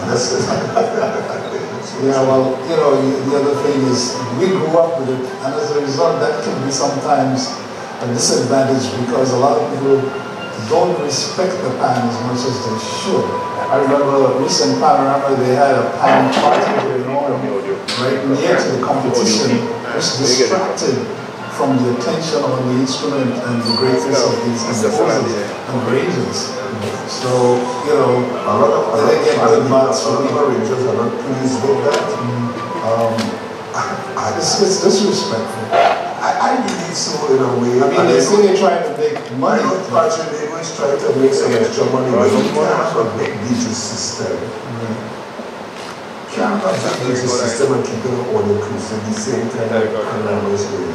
That's it. Yeah, well, you know, the other thing is we grew up with it, and as a result, that can be sometimes a disadvantage because a lot of people don't respect the pan as much as they should. I remember a recent panorama, they had a pan party going on right near to the competition, which distracted from the attention on the instrument and the greatness of these composers and arrangers. So, you know, a lot of arrangers are not pleased with that. It's disrespectful. I believe so in a way. I mean, they say they're trying to make money. Partially, they always try to make some extra money, but you can't have a big DJ system. Can't have a big DJ system and keep it all inclusive the same time.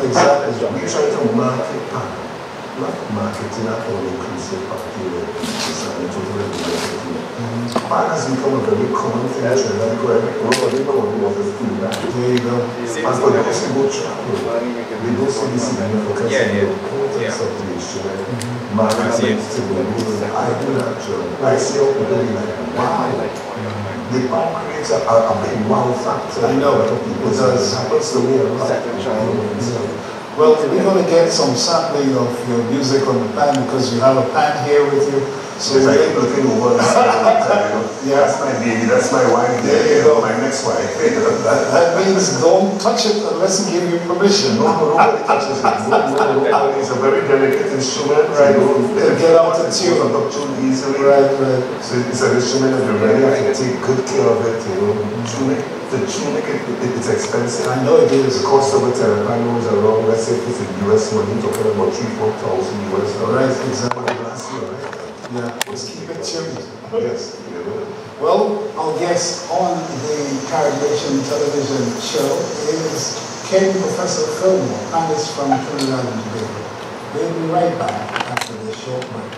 Exactly. We try to market, not marketing at all inclusive party. Pan has become a very common thing. Nobody wants to do that. There you go. And for those who go travel, they don't see the significance of the importance of the instrument. I do that job. I see how people be like, wow. The pan creates a big wow factor. I know. It does. Happens to me a lot. Well, we're going to get some sampling of your music on the pan because you have a pan here with you. So I keep looking over this. Yeah. That's my baby, that's my wife. There you go. My next wife. That means don't touch it unless you give you permission. Nobody touches it. Nobody. It's a very delicate instrument. Right. It'll get out of tune. Easily. Right. So it's an instrument that you really have to take good care of it, you know. The tuning it's expensive. I know it is. The cost of a terrapano is around, let's say if it's in US money, talking about $3,000-4,000 US dollars. Right, exactly. Yeah, just keep it tuned. Yes. Well, our guest on the Caribbean television show is Ken Professor Fillmore, panelist from Trinidad and Tobago. We'll be right back after this short break.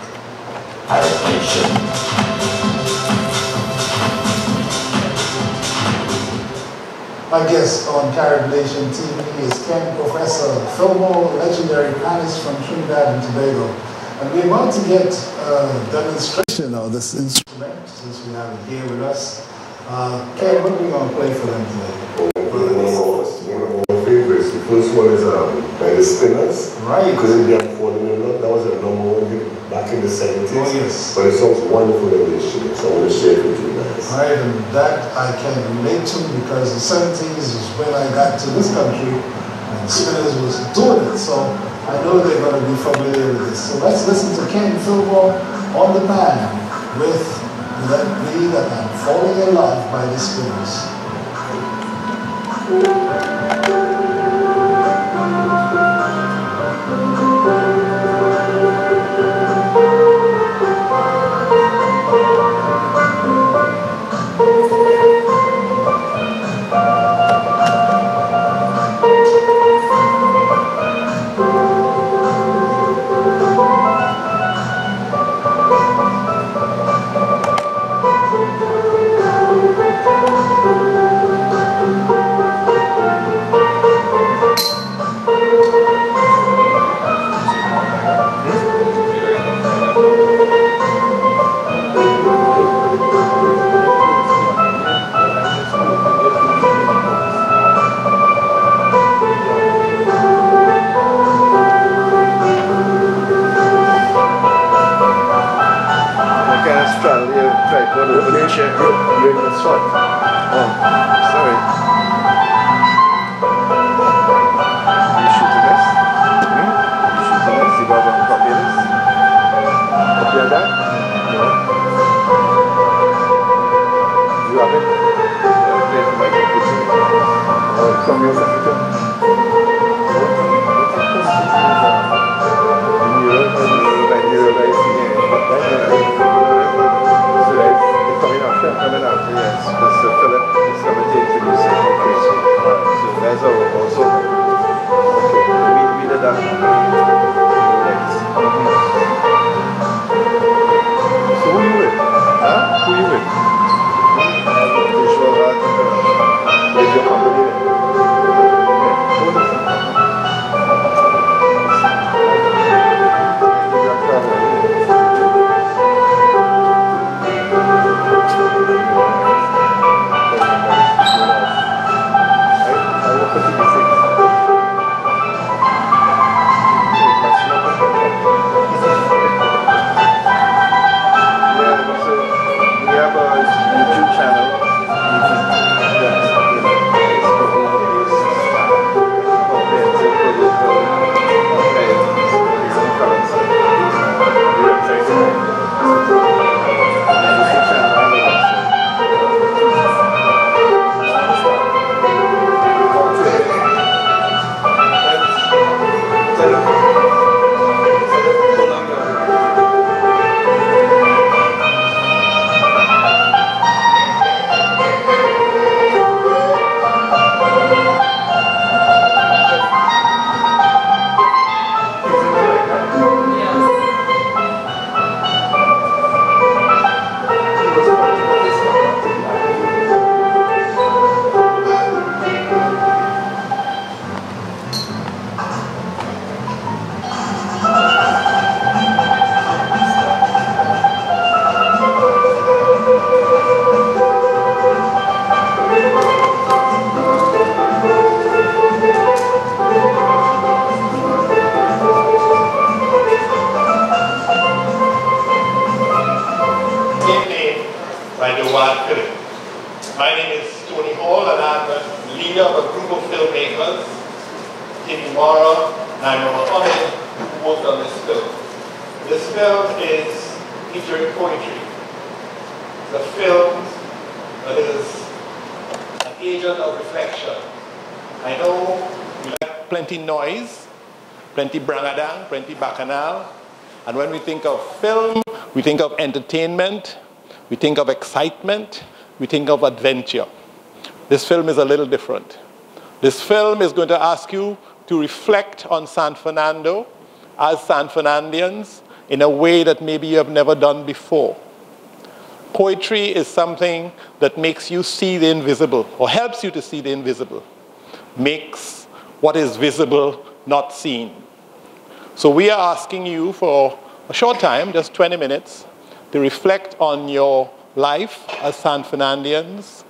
My guest on Caribbean TV is Ken Professor Fillmore, legendary panelist from Trinidad and Tobago. And we're about to get a demonstration of this instrument, since we have it here with us. Ken, what are we going to play for them today? One of my favorites. The first one is by the Spinners. Right. Couldn't be afforded enough. That was a #1 hit back in the 70s. Oh, yes. But it sounds wonderful in the instrument, so I want to share it with you guys. Right, and that I can relate to because the 70s is when I got to this country and Spinners was doing it. So I know they're going to be familiar with this. So let's listen to Ken Fillmore on the pan with Let Me That I'm Falling in Love by the Spinners. You're in the shot. Oh, sorry. You shooting this? You shooting this? You got one copy of this? Copy of that? No. You have it? Play it for my computer. Oh, it's on your computer? Coming after, yes, because Philip is going to introduce it. Tony Hall, and I'm a leader of a group of filmmakers, Tim Mara and Mohammed, who worked on this film. This film is featuring poetry. The film that is an agent of reflection. I know we like plenty noise, plenty brangadang, plenty bacchanal, and when we think of film, we think of entertainment, we think of excitement, we think of adventure. This film is a little different. This film is going to ask you to reflect on San Fernando as San Fernandians in a way that maybe you have never done before. Poetry is something that makes you see the invisible, or helps you to see the invisible, makes what is visible not seen. So we are asking you for a short time, just 20 minutes, to reflect on your life as San Fernandians,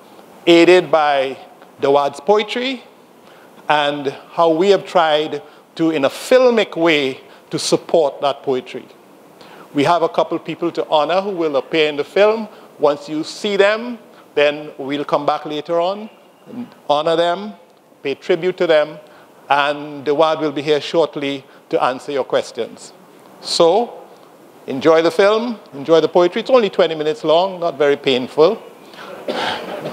aided by Dawad's poetry, and how we have tried to, in a filmic way, to support that poetry. We have a couple people to honor who will appear in the film. Once you see them, then we'll come back later on and honor them, pay tribute to them, and Dawad will be here shortly to answer your questions. So, enjoy the film, enjoy the poetry. It's only 20 minutes long, not very painful.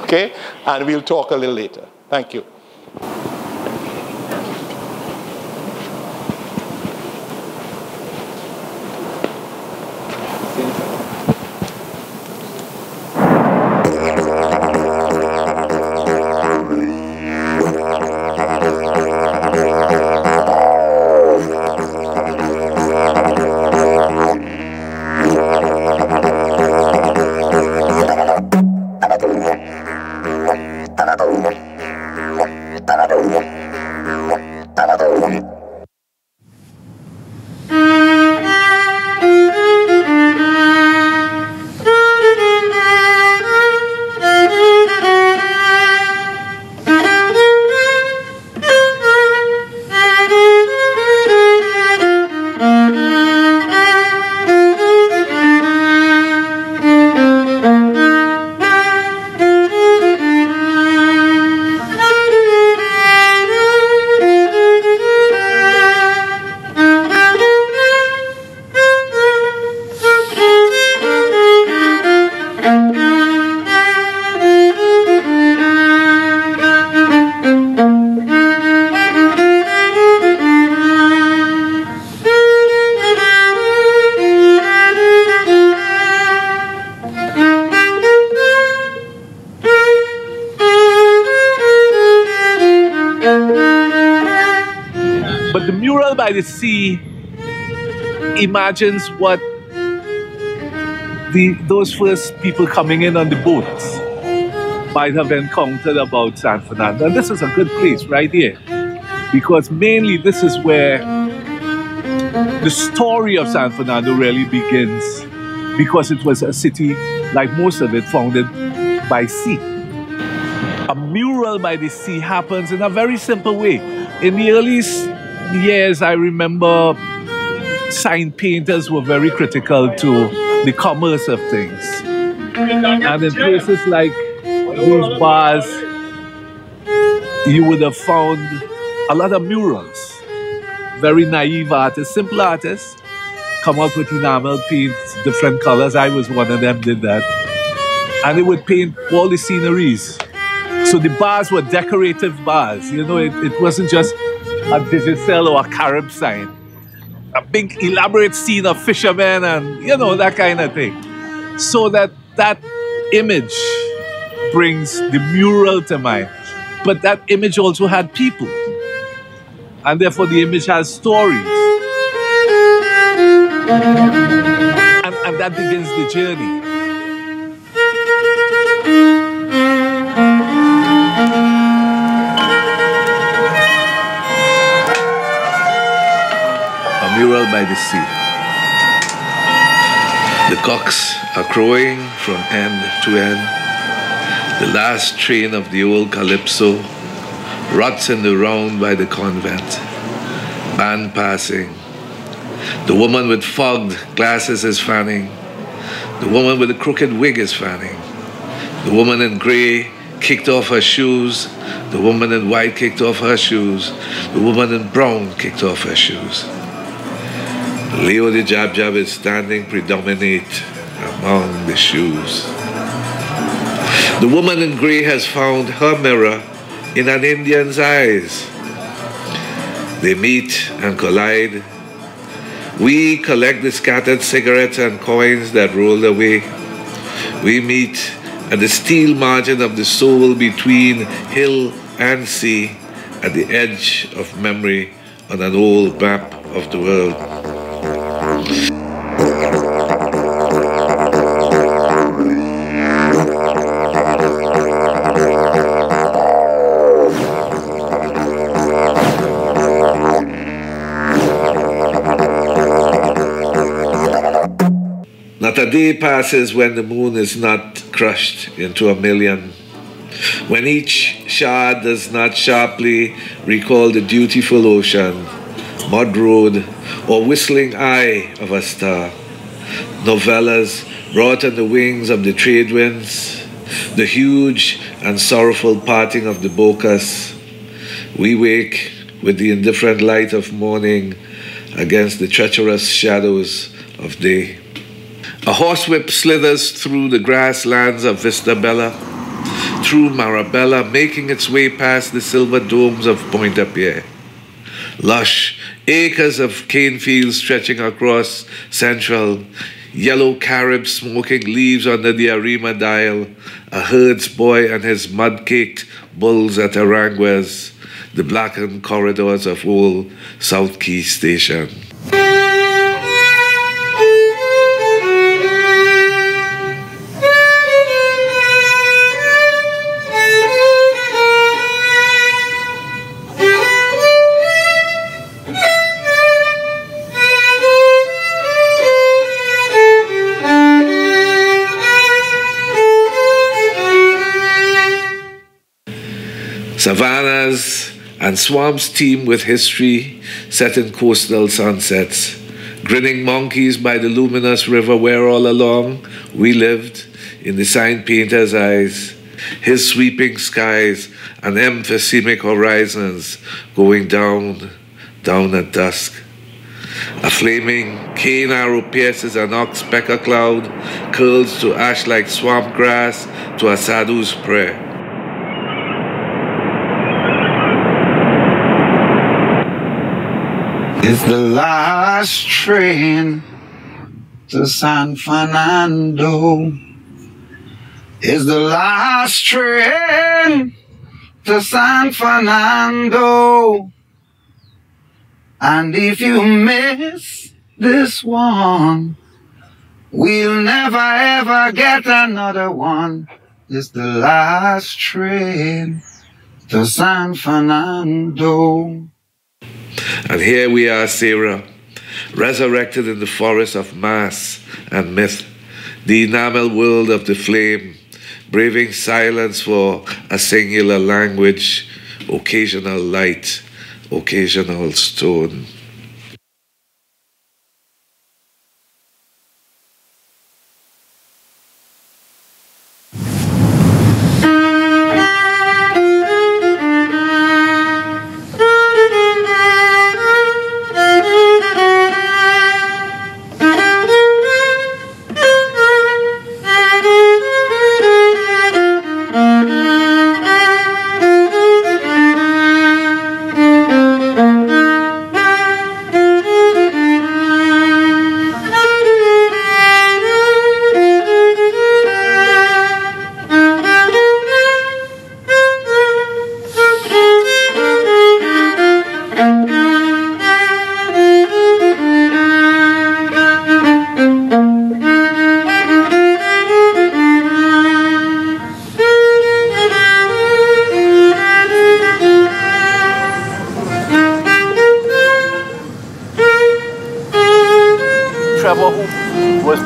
Okay? And we'll talk a little later. Thank you. By the Sea imagines what those first people coming in on the boats might have encountered about San Fernando. And this is a good place right here, because mainly this is where the story of San Fernando really begins, because it was a city, like most of it, founded by sea. A mural by the sea happens in a very simple way. In the early years, I remember sign painters were very critical to the commerce of things. And in places like these bars, you would have found a lot of murals. Very naive artists, simple artists, come up with enamel paints, different colors. I was one of them, did that. And they would paint all the sceneries. So the bars were decorative bars. You know, it wasn't just a digital or a Carib sign. A big elaborate scene of fishermen and, you know, that kind of thing. So that image brings the mural to mind. But that image also had people. And therefore the image has stories. And that begins the journey. Mural by the sea. The cocks are crowing from end to end. The last train of the old Calypso rots in the round by the convent. Band passing. The woman with fogged glasses is fanning. The woman with the crooked wig is fanning. The woman in grey kicked off her shoes. The woman in white kicked off her shoes. The woman in brown kicked off her shoes. Leo the Jab Jab is standing predominate among the shoes. The woman in grey has found her mirror in an Indian's eyes. They meet and collide. We collect the scattered cigarettes and coins that rolled away. We meet at the steel margin of the soul between hill and sea, at the edge of memory on an old map of the world. Not a day passes when the moon is not crushed into a million, when each shard does not sharply recall the dutiful ocean, mud road, or whistling eye of a star. Novellas brought on the wings of the trade winds, the huge and sorrowful parting of the Bocas. We wake with the indifferent light of morning against the treacherous shadows of day. A horsewhip slithers through the grasslands of Vista Bella, through Marabella, making its way past the silver domes of Pointe-à-Pierre. Lush acres of cane fields stretching across Central, yellow caribs smoking leaves under the Arima dial, a herds boy and his mud-caked bulls at Aranguez, the blackened corridors of old South Key Station. Savannas and swamps teem with history set in coastal sunsets, grinning monkeys by the luminous river where all along we lived in the sign painter's eyes, his sweeping skies and emphysemic horizons going down at dusk. A flaming cane arrow pierces an ox-pecker cloud, curls to ash like swamp grass to a sadhu's prayer. It's the last train to San Fernando. It's the last train to San Fernando. And if you miss this one, we'll never ever get another one. It's the last train to San Fernando. And here we are, Sarah, resurrected in the forest of mass and myth, the enamel world of the flame, braving silence for a singular language, occasional light, occasional stone.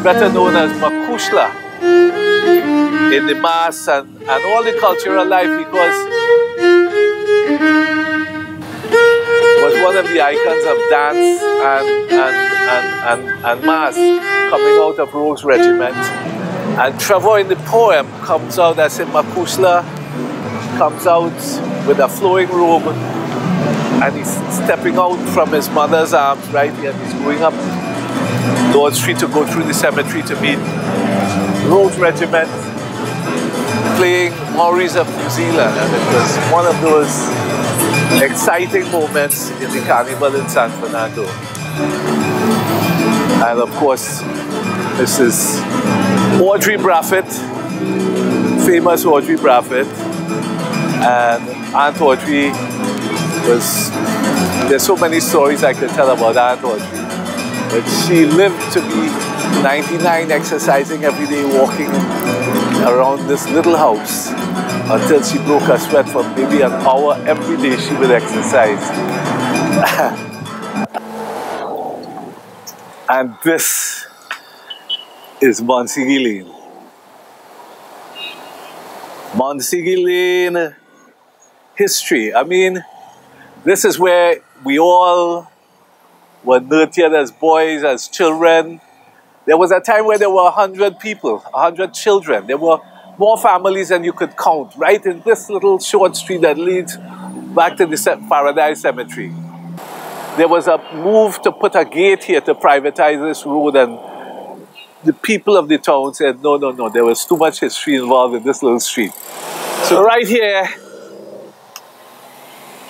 Better known as Makushla in the mass and all the cultural life, because was one of the icons of dance and mass coming out of Rose Regiment. And Trevor in the poem comes out as in Makushla comes out with a flowing robe, and he's stepping out from his mother's arms, right here, and he's going up Lord Street to go through the cemetery to meet Rose Regiment playing Maoris of New Zealand, and it was one of those exciting moments in the carnival in San Fernando. And of course, this is Audrey Braffett, famous Audrey Braffett, and Aunt Audrey was, there's so many stories I could tell about Aunt Audrey, but she lived to be 99, exercising every day, walking around this little house until she broke her sweat. For maybe an hour every day she would exercise. And this is Monsignor Lane. Monsignor Lane history. I mean, this is where we all were nurtured as boys, as children. There was a time where there were 100 people, 100 children. There were more families than you could count, right in this little short street that leads back to the Paradise Cemetery. There was a move to put a gate here to privatize this road, and the people of the town said, no, no, no, there was too much history involved in this little street. So right here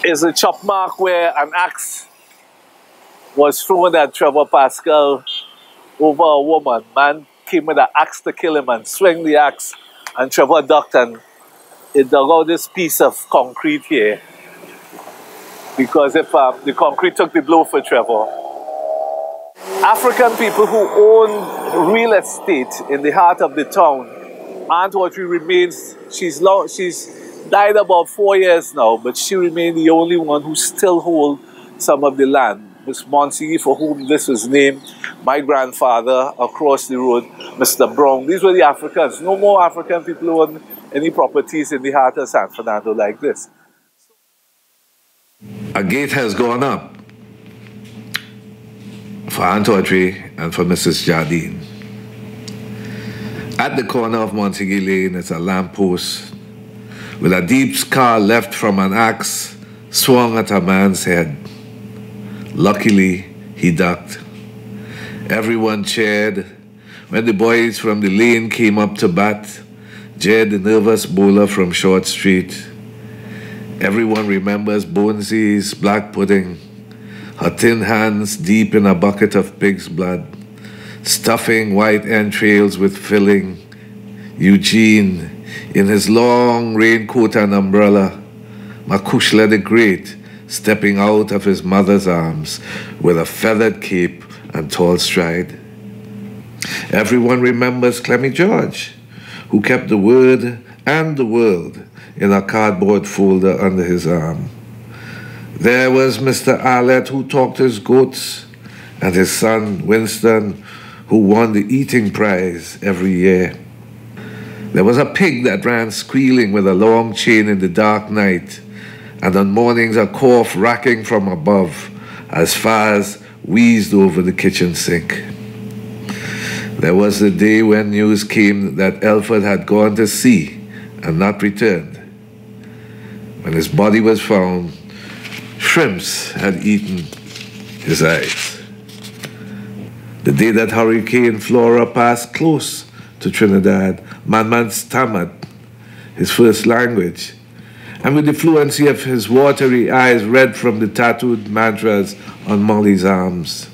is a chop mark where an axe was thrown at Trevor Pascal over a woman. Man came with an axe to kill him and swung the axe, and Trevor ducked, and it dug out this piece of concrete here, because if the concrete took the blow for Trevor. African people who own real estate in the heart of the town, Aunt Audrey remains, she's died about 4 years now, but she remained the only one who still holds some of the land. Miss Monsignor, for whom this was named, my grandfather across the road, Mr. Brown. These were the Africans. No more African people own any properties in the heart of San Fernando like this. A gate has gone up for Aunt Audrey and for Mrs. Jardine. At the corner of Monsignor Lane is a lamppost with a deep scar left from an axe swung at a man's head. Luckily, he ducked. Everyone cheered when the boys from the lane came up to bat, jeered the nervous bowler from Short Street. Everyone remembers Bonesy's black pudding, her thin hands deep in a bucket of pig's blood, stuffing white entrails with filling, Eugene in his long raincoat and umbrella, Makushla the Great stepping out of his mother's arms with a feathered cape and tall stride. Everyone remembers Clemmy George, who kept the word and the world in a cardboard folder under his arm. There was Mr. Arlett, who talked his goats, and his son Winston, who won the eating prize every year. There was a pig that ran squealing with a long chain in the dark night, and on mornings a cough racking from above as fires wheezed over the kitchen sink. There was the day when news came that Elford had gone to sea and not returned. When his body was found, shrimps had eaten his eyes. The day that Hurricane Flora passed close to Trinidad, Man stammered his first language, and with the fluency of his watery eyes read from the tattooed mantras on Molly's arms.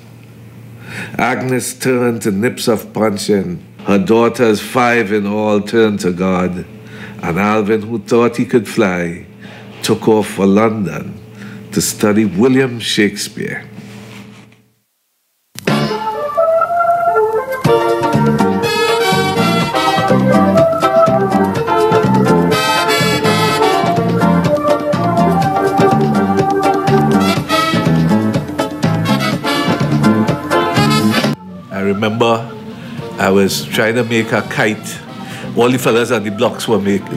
Agnes turned to nips of puncheon. Her daughters, 5 in all, turned to God, and Alvin, who thought he could fly, took off for London to study William Shakespeare. I remember I was trying to make a kite. All the fellas on the blocks were making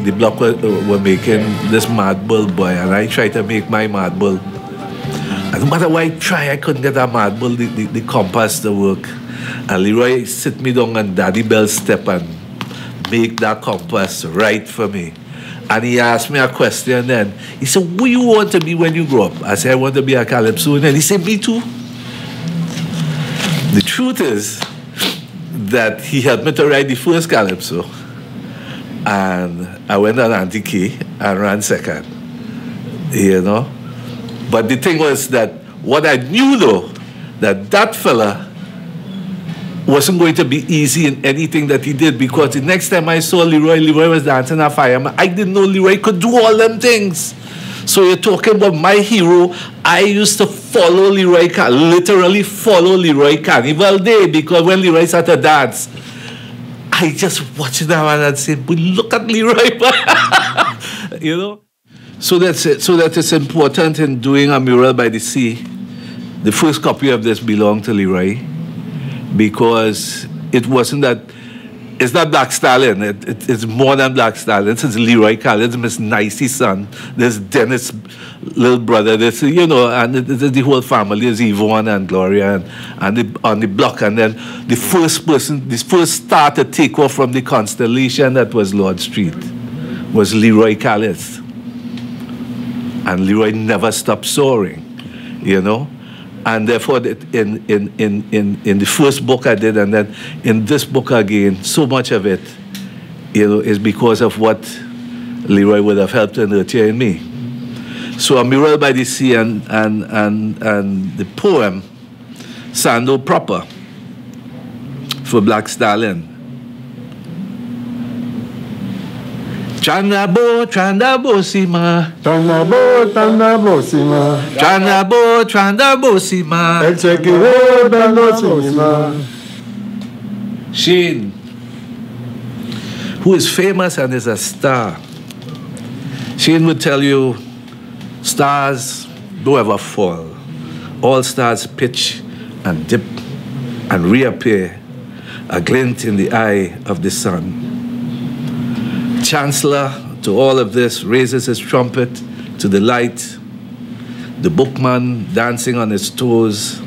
this mad bull boy, and I tried to make my mad bull. And no matter what I tried, I couldn't get a mad bull, the compass to work. And Leroy sit me down and Daddy Bell step and make that compass right for me. And he asked me a question then. He said, what do you want to be when you grow up? I said, I want to be a calypso. And then he said, me too. The truth is that he helped me to write the first calypso. And I went on Auntie Key and ran second. You know? But the thing was that what I knew though, that fella wasn't going to be easy in anything that he did, because the next time I saw Leroy was dancing a fireman. I didn't know Leroy could do all them things. So you're talking about my hero. I used to follow Leroy, literally follow Leroy Carnival Day, because when Leroy started to dance, I just watched him and I'd say, but look at Leroy. You know? So that's it. So that it's important in doing a mural by the sea. The first copy of this belonged to Leroy, because it wasn't that, it's not Black Stallion, it's more than Black Stallion. It's Leroy Collins, Miss Nicey's son, there's Dennis' little brother, there's, you know, and the whole family is Yvonne and Gloria and on the block. And then the first star to take off from the constellation that was Lord Street was Leroy Collins. And Leroy never stopped soaring, you know. And therefore, in the first book I did, and then in this book again, so much of it, you know, is because of what Leroy would have helped in nurturing me. So a mural by the sea and the poem, Sando Proper, for Black Stallion. Tranabo sima. Tranabo sima. Tranabo sima. El chequeo dando sima. Shane, who is famous and is a star, Shane would tell you, stars don't ever fall. All stars pitch and dip and reappear, a glint in the eye of the sun. Chancellor to all of this raises his trumpet to the light, the bookman dancing on his toes.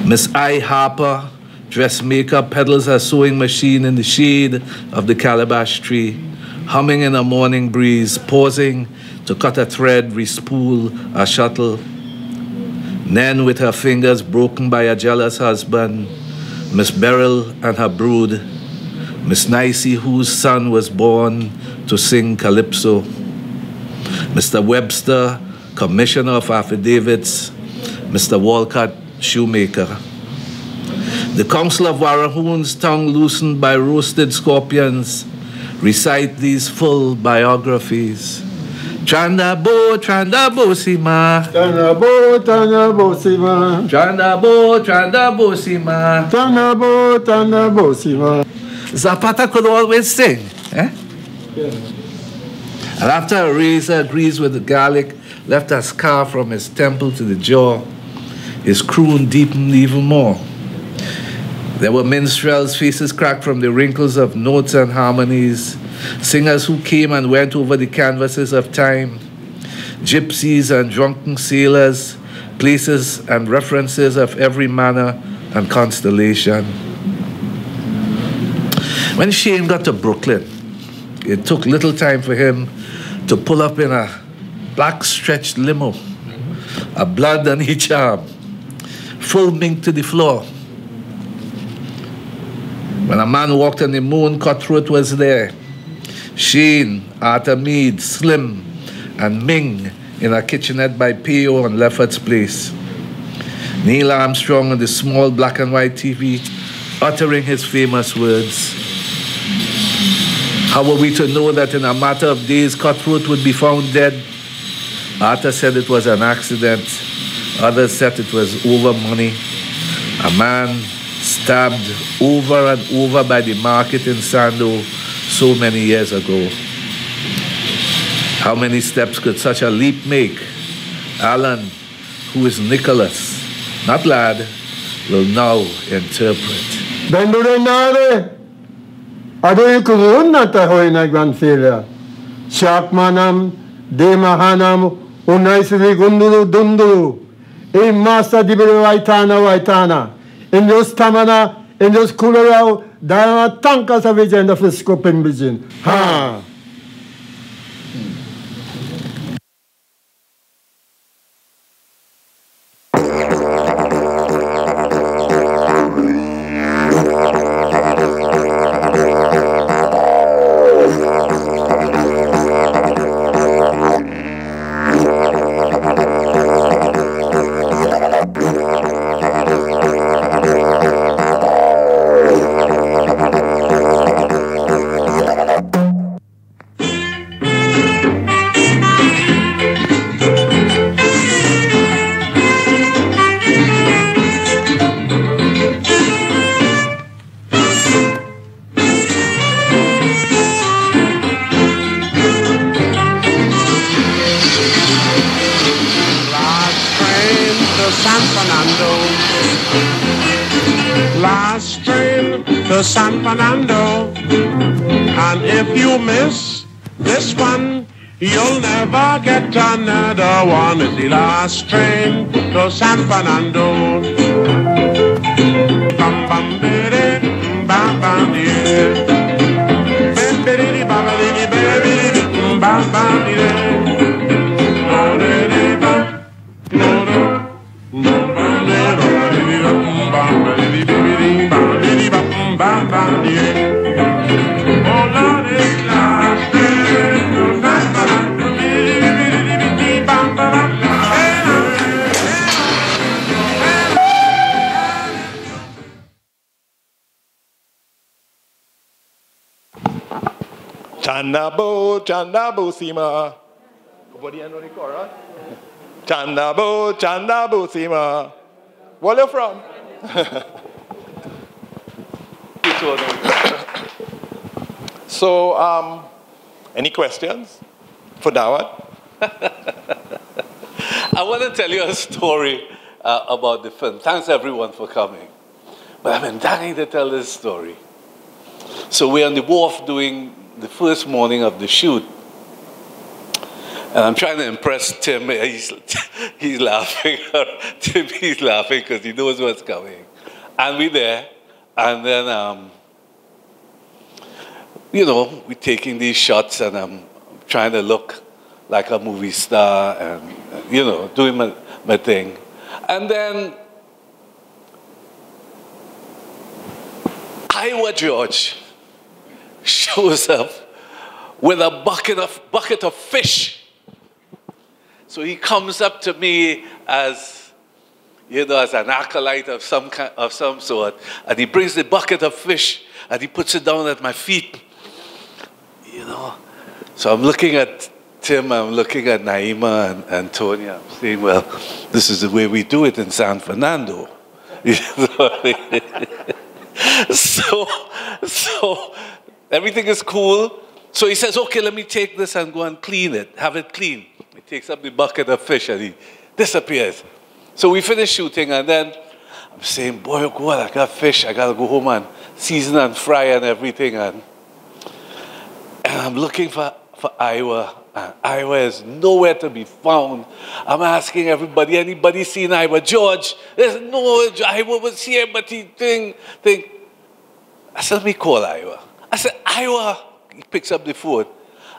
Miss I. Harper, dressmaker, peddles her sewing machine in the shade of the calabash tree, humming in a morning breeze, pausing to cut a thread, respool a shuttle. Nan with her fingers broken by a jealous husband, Miss Beryl and her brood, Miss Nicey, whose son was born to sing calypso, Mr. Webster, commissioner of affidavits, Mr. Walcott, shoemaker. The Council of Warrahoon's tongue loosened by roasted scorpions recite these full biographies. Trandabo, Trandabo sima. Trandabo, Trandabo sima. Trandabo, Trandabo sima. Trandabo, Trandabo sima. Zapata could always sing. Eh? Yeah. And after a razor agrees with the garlic, left a scar from his temple to the jaw, his croon deepened even more. There were minstrels, faces cracked from the wrinkles of notes and harmonies, singers who came and went over the canvases of time, gypsies and drunken sailors, places and references of every manner and constellation. When Shane got to Brooklyn, it took little time for him to pull up in a black stretched limo, a blood on each arm, full mink to the floor. When a man walked on the moon, Cutthroat was there. Shane, Arthur Meade, Slim, and Ming in a kitchenette by P.O. on Lefferts Place. Neil Armstrong on the small black and white TV, uttering his famous words. How were we to know that in a matter of days Cutthroat would be found dead? Arthur said it was an accident. Others said it was over money. A man stabbed over and over by the market in Sando so many years ago. How many steps could such a leap make? Alan, who is Nicholas, not lad, will now interpret. Bendurenare. Adoy kulun na tahoy na grandfila. Shakmanam, demahanam, unay sili gundulu dundulu. E masa dibere waitana. In those tamana, in those kulurao, dana tanka sa vision of the scope and vision. Ha! San Fernando. Last train to San Fernando. And if you miss this one, you'll never get another one. It's the last train to San Fernando. Bam bam bidi, bam bam bidi. Bam bidi bam bidi bidi, bam bam bidi. Oh bidi bam, oh bam bam bidi. Oh Lord, it's last train to San Fernando. Bam bam bam. Chanabo, Chanabo, Sima. Nobody know the chorus? Chanabo, Chanabo, Sima. Where you from? So, any questions for Dawat? I want to tell you a story about the film. Thanks everyone for coming. But I've been dying to tell this story. So we're on the wharf doing the first morning of the shoot. And I'm trying to impress Tim. He's laughing. Tim, he's laughing because he knows what's coming. And we're there. And then, you know, we're taking these shots and I'm trying to look like a movie star and, you know, doing my thing. And then, Iowa George shows up with a bucket of fish. So he comes up to me as, you know, as an acolyte of some sort, and he brings the bucket of fish and he puts it down at my feet. You know, so I'm looking at Tim, I'm looking at Naima and Tony. I'm saying, well, this is the way we do it in San Fernando. So everything is cool. So he says, okay, let me take this and go and clean it, have it clean. He takes up the bucket of fish and he disappears. So we finish shooting and then I'm saying, boy, oh God, I got fish. I got to go home and season and fry and everything. And I'm looking for Iowa. And Iowa is nowhere to be found. I'm asking everybody, anybody seen Iowa? George, there's no, Iowa was here, but he think. I said, let me call Iowa. I said, Iowa. He picks up the phone.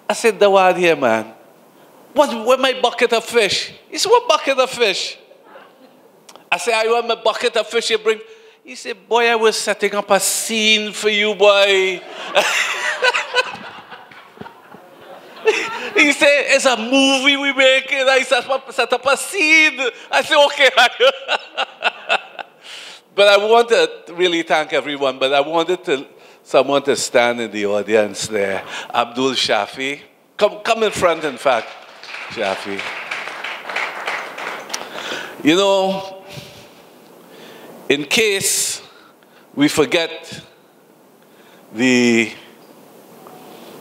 I said, Dawad here, man. Where's my bucket of fish? He said, what bucket of fish? I said, Iowa, my bucket of fish you bring. He said, boy, I was setting up a scene for you, boy. He said, it's a movie we making. I set up a scene. I said, okay. But I want to really thank everyone, but I wanted someone to stand in the audience there. Abdul Shafi. Come in front, in fact, Shafi. You know, in case we forget the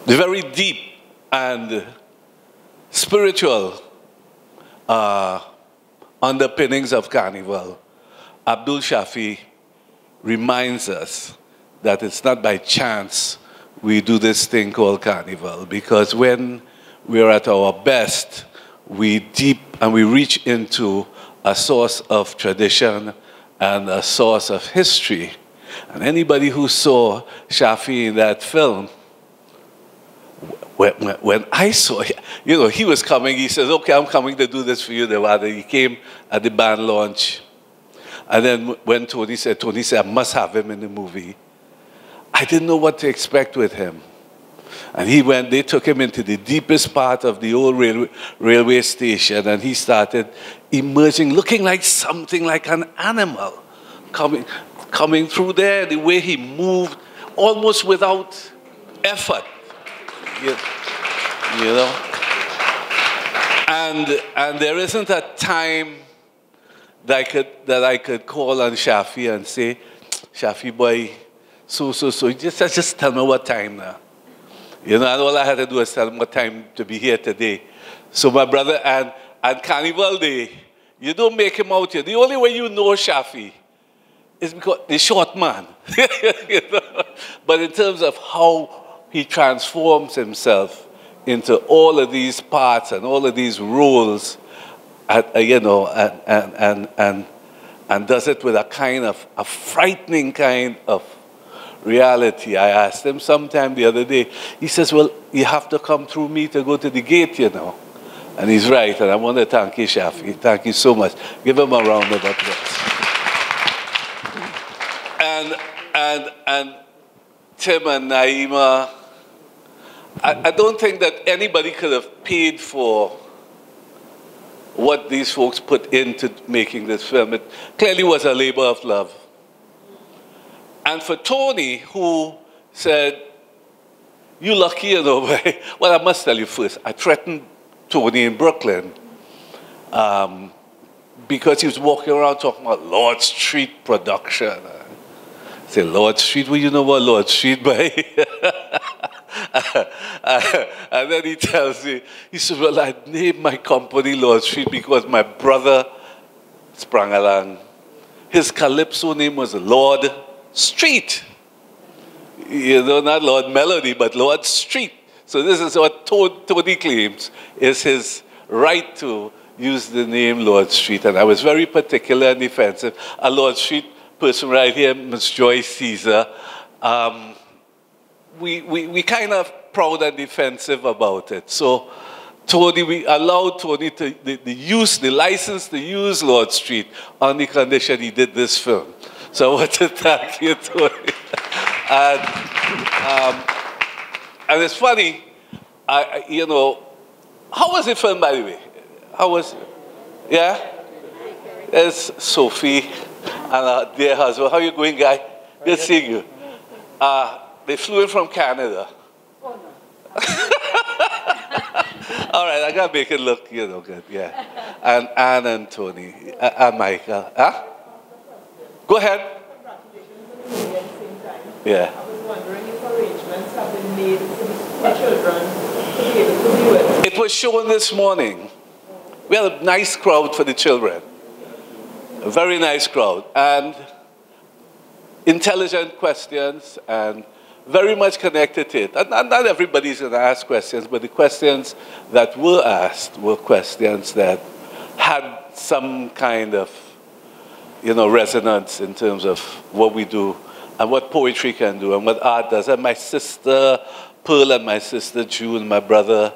very deep and spiritual underpinnings of Carnival, Abdul Shafi reminds us that it's not by chance we do this thing called Carnival, because when we're at our best, we reach into a source of tradition and a source of history. And anybody who saw Shafi in that film, when I saw, you know, he was coming, he says, okay, I'm coming to do this for you, Devada. He came at the band launch. And then when Tony said, I must have him in the movie. I didn't know what to expect with him. And they took him into the deepest part of the old railway station, and he started emerging, looking like something like an animal, coming through there, the way he moved, almost without effort. You know? And there isn't a time that I could call on Shafi and say, Shafi boy, so, just tell me what time now. You know, and all I had to do was tell him what time to be here today. So my brother, and Carnival Day You don't make him out here. The only way you know Shafi is because the short man. You know? But in terms of how he transforms himself into all of these parts and all of these roles, you know, and does it with a kind of, a frightening kind of reality. I asked him sometime the other day, he says, well, you have to come through me to go to the gate, you know. And he's right, and I want to thank you, Shafi. Thank you so much. Give him a round of applause. And Tim and Naima, I don't think that anybody could have paid for what these folks put into making this film. It clearly was a labor of love. And for Tony, who said, you lucky, you know, well, I must tell you first, I threatened Tony in Brooklyn because he was walking around talking about Lord Street production. I said, Lord Street? Well, you know what Lord Street by? And then he tells me, he said, well, I named my company Lord Street because my brother sprang along. His Calypso name was Lord Street. You know, not Lord Melody, but Lord Street. So this is what Tony claims is his right to use the name Lord Street. And I was very particular and defensive. A Lord Street person right here, Miss Joyce Caesar, we kind of proud and defensive about it. So Tony, we allowed Tony to the license to use Lord Street on the condition he did this film. So I want to thank you, Tony. And it's funny, you know, how was it filmed, by the way? How was it? Yeah? There's Sophie and her dear husband. How are you going, guy? Good seeing you. They flew in from Canada. Oh, no. All right, I got to make it look, you know, good, yeah. And Anne and Tony, and Michael. Huh? Go ahead. Yeah. I was wondering if arrangements have been made for the children to be able to view it. It was shown this morning. We had a nice crowd for the children. A very nice crowd. And intelligent questions and very much connected to it. And not everybody's going to ask questions, but the questions that were asked were questions that had some kind of, you know, resonance in terms of what we do and what poetry can do and what art does. And my sister Pearl and my sister June, my brother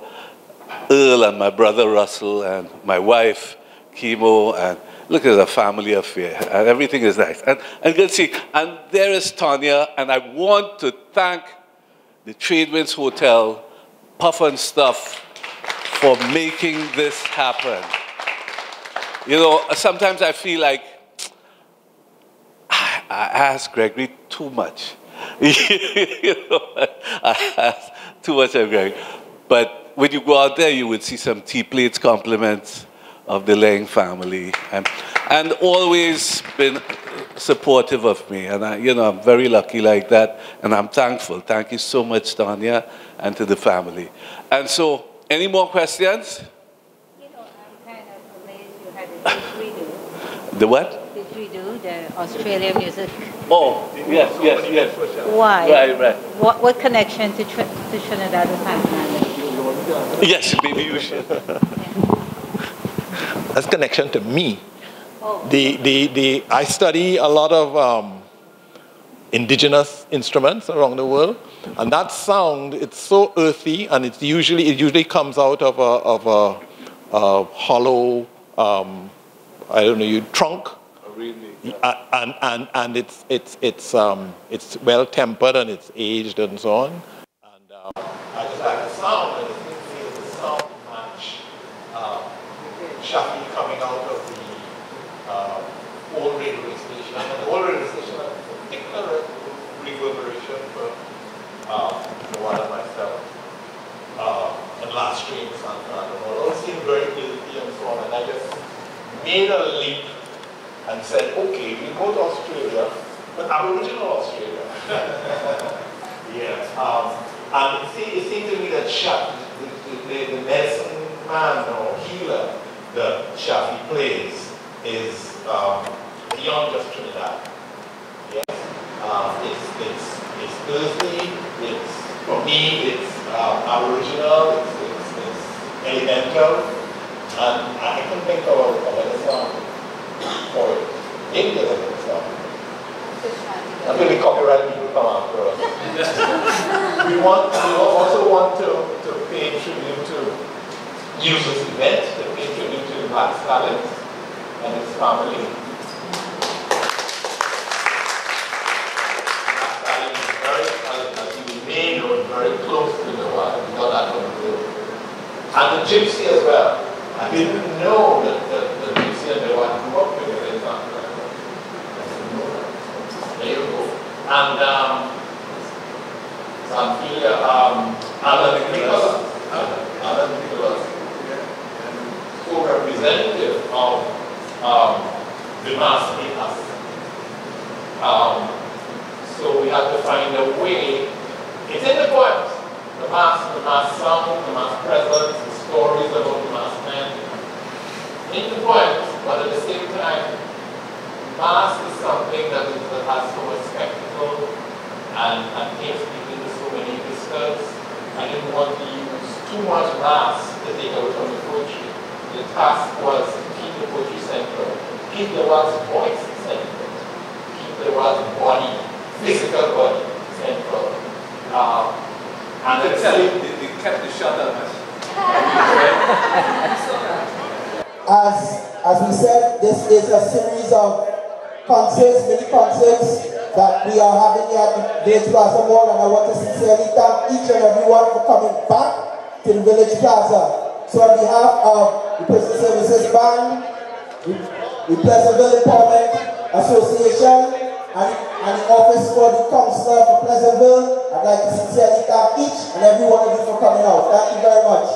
Earl and my brother Russell and my wife Kimo, and look, it's a family affair and everything is nice. And you can see, and there is Tanya, and I want to thank the Tradewinds Hotel, Puff and Stuff, for making this happen. You know, sometimes I feel like I ask Gregory too much. You know, I ask too much of Gregory. But when you go out there, you would see some tea plates, compliments of the Lang family, and always been supportive of me. And you know, I'm very lucky like that, and I'm thankful. Thank you so much, Tanya, and to the family. And so, any more questions? You know, I'm kind of amazed you had a didgeridoo. The what? Didgeridoo, the Australian music. Oh, yes, yes, yes. Why? Right, right. What connection to Trinidad and Panama? Yes, maybe you should. That's connection to me. Oh. I study a lot of indigenous instruments around the world, and that sound, it's so earthy, and it usually comes out of a hollow, I don't know, trunk. And it's well tempered and it's aged and so on. And I just like the sound, and the sound match Shafi coming out of the old railway station. And the old railway station has a particular reverberation for Noah and myself. And last train in San Fernando. It all seemed very guilty and so on, and I just made a leap and said, okay, we go to Australia, but Aboriginal Australia. Yes. And it seemed to me that the medicine man or healer that Shafi plays is beyond just Trinidad. Yes, it's earthy. It's, for me, it's Aboriginal. It's elemental, and I can think of a better song for it. Maybe there's a better song. Until the copyright people come after us. we also want to pay tribute to use this event to pay tribute to Black talent and his family. Black is very talented, as you may know, very close to the world. We got that on the road. And the gypsy as well. I didn't know that the gypsy and the one grew up together in San Francisco. There you go. And Alan Nicholas, co-representative of the mass in us. So we had to find a way. It's in the poems. The mass sound, the mass presence, the stories about the mass men. In the poems, but at the same time, mass is something that has so much spectacle and takes people into so many vistas. I didn't want to use too much mass to take away from the poetry. The task was to keep the poetry central, keep the world's voice central, keep the world's body, physical body central. And they kept the shuttle. As we said, this is a series of concerts, mini concerts that we are having here at the Village Plaza Mall, and I want to sincerely thank each and every one for coming back to the Village Plaza. So on behalf of the Prison Services Band, the Pleasantville Empowerment Association, and the Office for the Counselor for Pleasantville, I'd like to sincerely thank each and every one of you for coming out. Thank you very much.